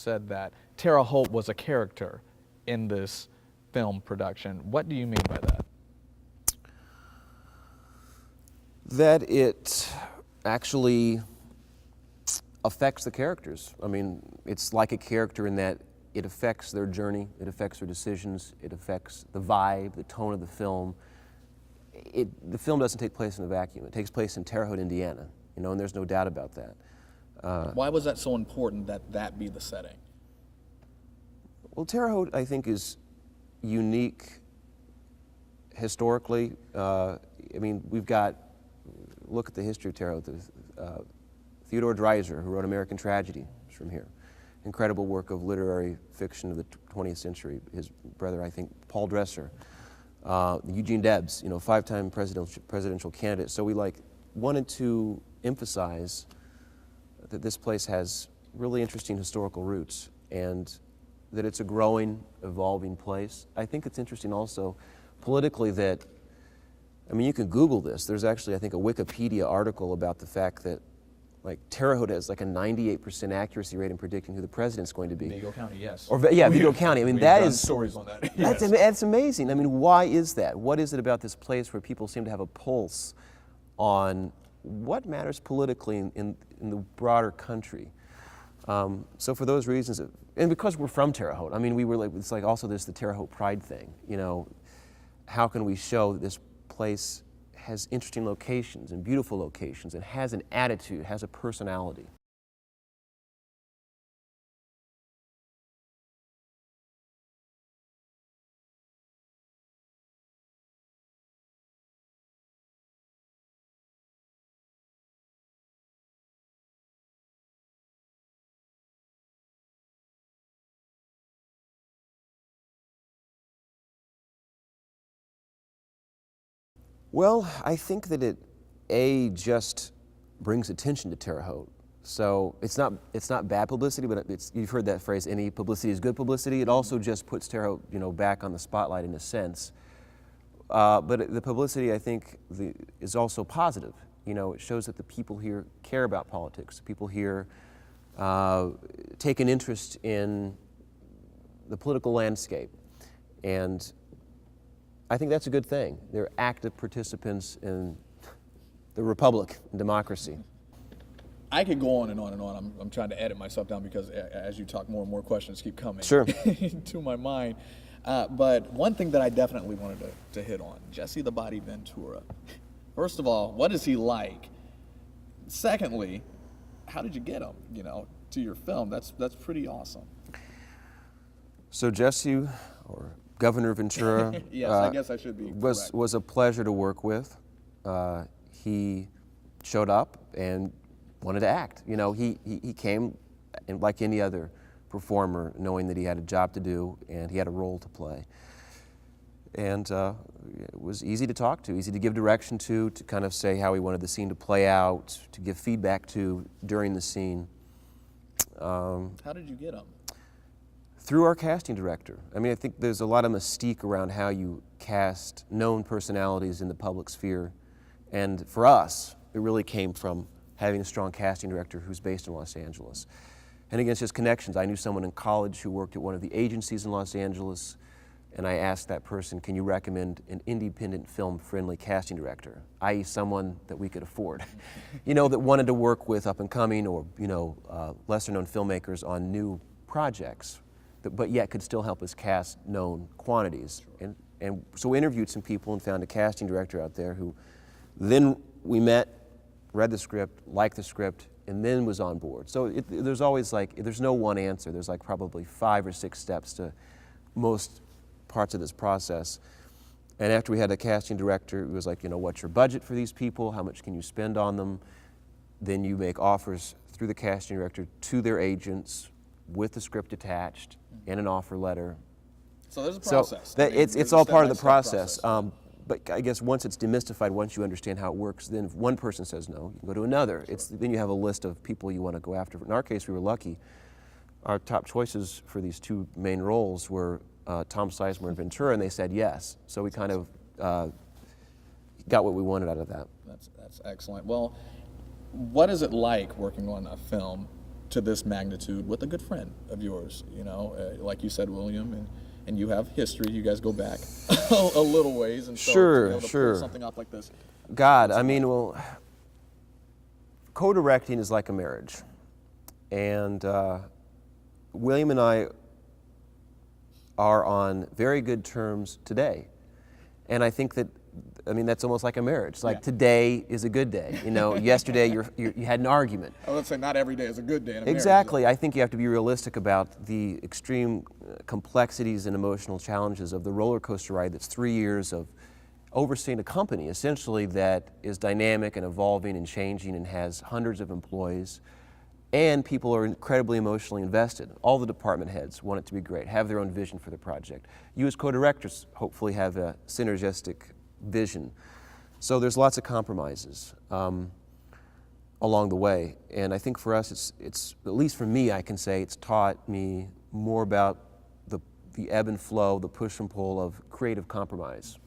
said that Terre Haute was a character in this film production. What do you mean by that? That it actually affects the characters. I mean, it's like a character in that it affects their journey, it affects their decisions, it affects the vibe, the tone of the film. The film doesn't take place in a vacuum. It takes place in Terre Haute, Indiana, and there's no doubt about that. Why was that so important that that be the setting? Well, Terre Haute, I think, is unique historically. I mean, look at the history of Terre Haute. Theodore Dreiser, who wrote American Tragedy, is from here. Incredible work of literary fiction of the 20th century. His brother, I think, Paul Dresser. Eugene Debs, 5-time presidential candidate. So we wanted to emphasize that this place has really interesting historical roots and that it's a growing, evolving place. I think it's interesting also politically that, I mean, you can Google this. There's actually, I think, a Wikipedia article about the fact that Terre Haute has a 98% accuracy rate in predicting who the president's going to be. Vigo County, yes. Vigo County. I mean, that is stories on that. Yes. That's amazing. I mean, why is that? What is it about this place where people seem to have a pulse on what matters politically in the broader country? So for those reasons, and because we're from Terre Haute, I mean, it's also there's the Terre Haute pride thing. How can we show that this place has interesting locations and beautiful locations and has an attitude, has a personality? Well, I think that it just brings attention to Terre Haute. So it's not bad publicity, but you've heard that phrase, any publicity is good publicity. It also just puts Terre Haute, back on the spotlight in a sense. But the publicity, I think, is also positive. It shows that the people here care about politics. People here take an interest in the political landscape. And I think that's a good thing. They're active participants in the republic and democracy. I could go on and on and on. I'm trying to edit myself down because as you talk, more and more questions keep coming Sure. to my mind. But one thing that I definitely wanted to hit on, Jesse the Body Ventura. First of all, what is he like? Secondly, how did you get him, to your film? That's pretty awesome. So Jesse, or Governor Ventura, yes, I guess I should be was a pleasure to work with. He showed up and wanted to act. He came, and like any other performer, knowing that he had a job to do and he had a role to play. And it was easy to talk to, easy to give direction to kind of say how he wanted the scene to play out, to give feedback to during the scene. How did you get him? Through our casting director. I mean, I think there's a lot of mystique around how you cast known personalities in the public sphere. And for us, it really came from having a strong casting director who's based in Los Angeles. And against his connections, I knew someone in college who worked at one of the agencies in Los Angeles, and I asked that person, can you recommend an independent film-friendly casting director, i.e. someone that we could afford, that wanted to work with up-and-coming or, lesser-known filmmakers on new projects, but yet could still help us cast known quantities. And so we interviewed some people and found a casting director out there who then we met, read the script, liked the script, and then was on board. So there's always there's no one answer. There's probably 5 or 6 steps to most parts of this process. And after we had a casting director, it was what's your budget for these people? How much can you spend on them? Then you make offers through the casting director to their agents with the script attached and an offer letter. So there's a process. So it's all part of the process. But I guess once it's demystified, once you understand how it works, then if one person says no, you can go to another. Sure. Then you have a list of people you want to go after. In our case, we were lucky. Our top choices for these 2 main roles were Tom Sizemore and Ventura, and they said yes. So we kind of got what we wanted out of that. That's excellent. Well, what is it like working on a film to this magnitude with a good friend of yours, you know, like you said, William, and you have history. You guys go back a little ways, and so Sure, to be able to sure. pull something off like this. God, I mean, well, co-directing is like a marriage. And William and I are on very good terms today. And I think that, I mean, that's almost like a marriage. Like, today is a good day. You know, yesterday you had an argument. I would say not every day is a good day in a marriage. Exactly. I think you have to be realistic about the extreme complexities and emotional challenges of the roller coaster ride that's 3 years of overseeing a company, essentially, that is dynamic and evolving and changing and has hundreds of employees. And people are incredibly emotionally invested. All the department heads want it to be great, have their own vision for the project. You as co-directors hopefully have a synergistic vision. So there's lots of compromises along the way. And I think for us, it's at least for me, I can say it's taught me more about the ebb and flow, the push and pull of creative compromise.